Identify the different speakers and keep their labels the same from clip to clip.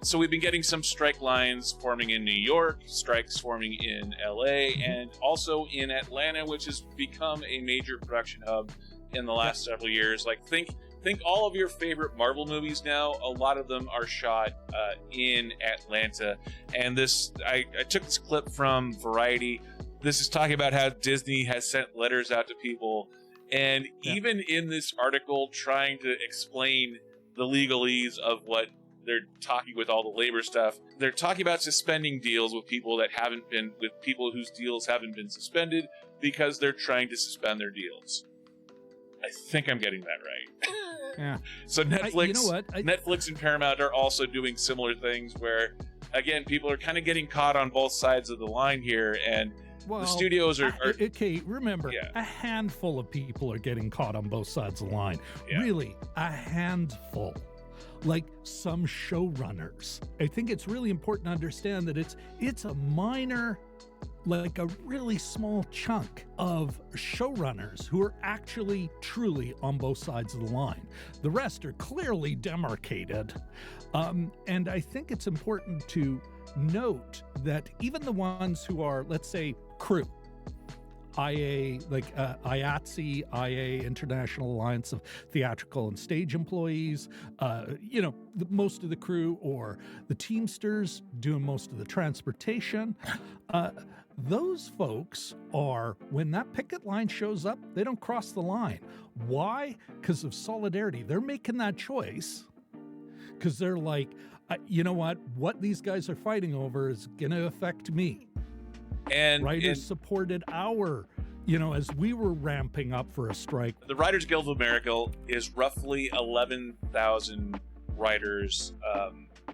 Speaker 1: So we've been getting some strike lines forming in New York, strikes forming in LA, and also in Atlanta, which has become a major production hub in the last several years. Like, think all of your favorite Marvel movies now, a lot of them are shot in Atlanta. And this, I took this clip from Variety. This is talking about how Disney has sent letters out to people. And even in this article, trying to explain the legalese of what they're talking with all the labor stuff, they're talking about suspending deals with people that haven't been, with people whose deals haven't been suspended because they're trying to suspend their deals. I think I'm getting that right.
Speaker 2: Yeah.
Speaker 1: So Netflix,
Speaker 2: you know what?
Speaker 1: Netflix and Paramount are also doing similar things where, again, people are kind of getting caught on both sides of the line here, and the studios are
Speaker 2: okay, remember, a handful of people are getting caught on both sides of the line. Yeah. Really, a handful. Like some showrunners. I think it's really important to understand that it's a minor, like a really small chunk of showrunners who are actually truly on both sides of the line. The rest are clearly demarcated. And I think it's important to note that even the ones who are, let's say, crew, IA, like IATSE, IA, International Alliance of Theatrical and Stage Employees, most of the crew, or the Teamsters doing most of the transportation. Those folks are, when that picket line shows up, they don't cross the line. Why? Because of solidarity. They're making that choice because they're like, you know what these guys are fighting over is going to affect me. And writers supported our, as we were ramping up for a strike.
Speaker 1: The Writers Guild of America is roughly 11,000 writers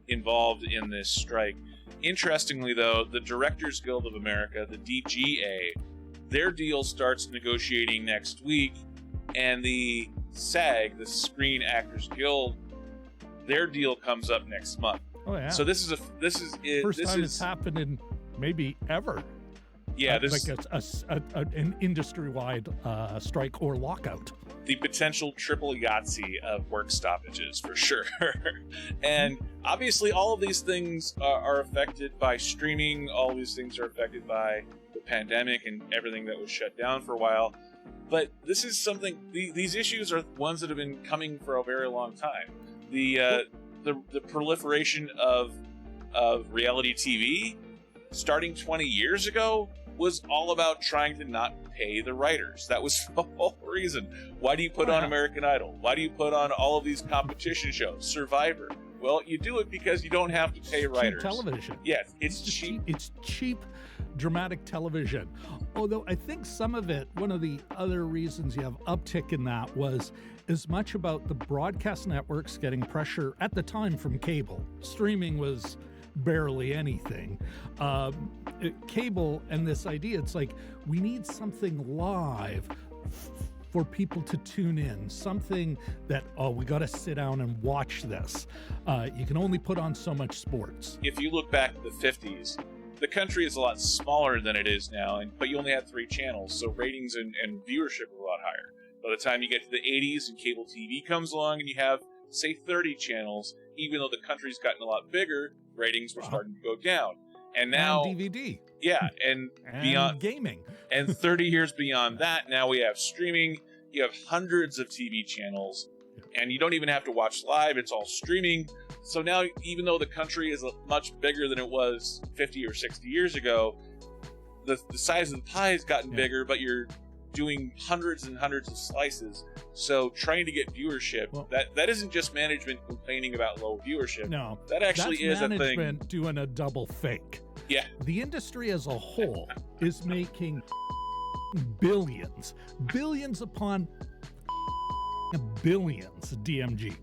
Speaker 1: involved in this strike. Interestingly, though, the Directors Guild of America, the WGA, their deal starts negotiating next week, and the SAG, the Screen Actors Guild, their deal comes up next month.
Speaker 2: Oh yeah.
Speaker 1: So this is
Speaker 2: first time it's happened in maybe ever.
Speaker 1: Yeah,
Speaker 2: this like an industry-wide strike or lockout.
Speaker 1: The potential triple Yahtzee of work stoppages, for sure. And obviously, all of these things are affected by streaming. All of these things are affected by the pandemic and everything that was shut down for a while. But this is something. These issues are ones that have been coming for a very long time. The proliferation of reality TV, starting 20 years ago, was all about trying to not pay the writers. That was the whole reason. Why do you put on American Idol? Why do you put on all of these competition shows? Survivor. Well, you do it because you don't have to pay writers.
Speaker 2: Cheap television.
Speaker 1: Yes, it's cheap.
Speaker 2: It's cheap, dramatic television. Although I think some of it, one of the other reasons you have uptick in that was as much about the broadcast networks getting pressure at the time from cable. Streaming was barely anything. Cable and this idea, it's like we need something live for people to tune in, something that, we got to sit down and watch this. You can only put on so much sports.
Speaker 1: If you look back at the 50s, the country is a lot smaller than it is now, but you only had 3 channels, so ratings and viewership were a lot higher. By the time you get to the 80s and cable TV comes along and you have, say, 30 channels, even though the country's gotten a lot bigger, ratings were starting to go down. And now
Speaker 2: DVD.
Speaker 1: Yeah, and beyond
Speaker 2: gaming.
Speaker 1: And 30 years beyond that, now we have streaming. You have hundreds of TV channels, and you don't even have to watch live. It's all streaming. So now, even though the country is much bigger than it was 50 or 60 years ago, the size of the pie has gotten bigger, but you're doing hundreds and hundreds of slices. So trying to get viewership, that isn't just management complaining about low viewership.
Speaker 2: No,
Speaker 1: that actually is a thing.
Speaker 2: Management doing a double fake.
Speaker 1: Yeah.
Speaker 2: The industry as a whole is making billions upon billions, DMG.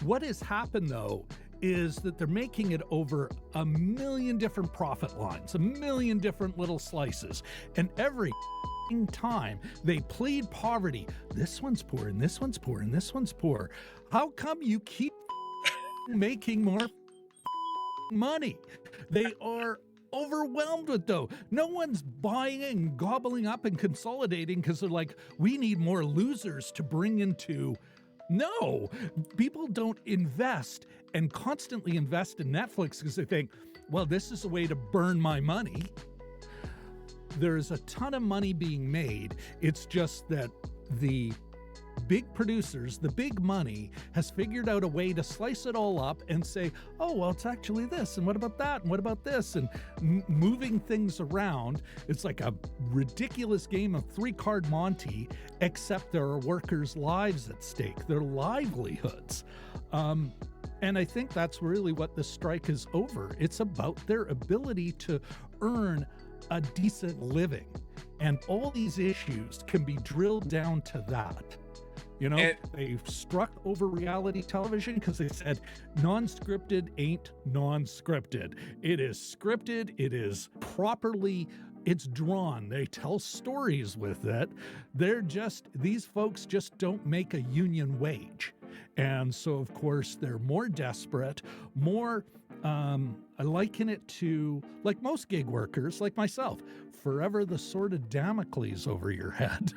Speaker 2: What has happened though is that they're making it over 1 million different profit lines, 1 million different little slices, and every time they plead poverty, this one's poor and this one's poor and this one's poor. How come you keep making more money? They are overwhelmed with though. No one's buying and gobbling up and consolidating because they're like, we need more losers to bring into No, people don't invest and constantly invest in Netflix because they think, well, this is a way to burn my money. There's a ton of money being made. It's just that the big producers, the big money, has figured out a way to slice it all up and say, oh, well, it's actually this, and what about that, and what about this, and moving things around. It's like a ridiculous game of three-card Monte, except there are workers' lives at stake, their livelihoods. And I think that's really what the strike is over. It's about their ability to earn a decent living. And all these issues can be drilled down to that. You know, they struck over reality television because they said non-scripted ain't non-scripted. It is scripted. It is properly, it's drawn. They tell stories with it. These folks just don't make a union wage. And so, of course, they're more desperate, more, I liken it to, like most gig workers, like myself, forever the sword of Damocles over your head.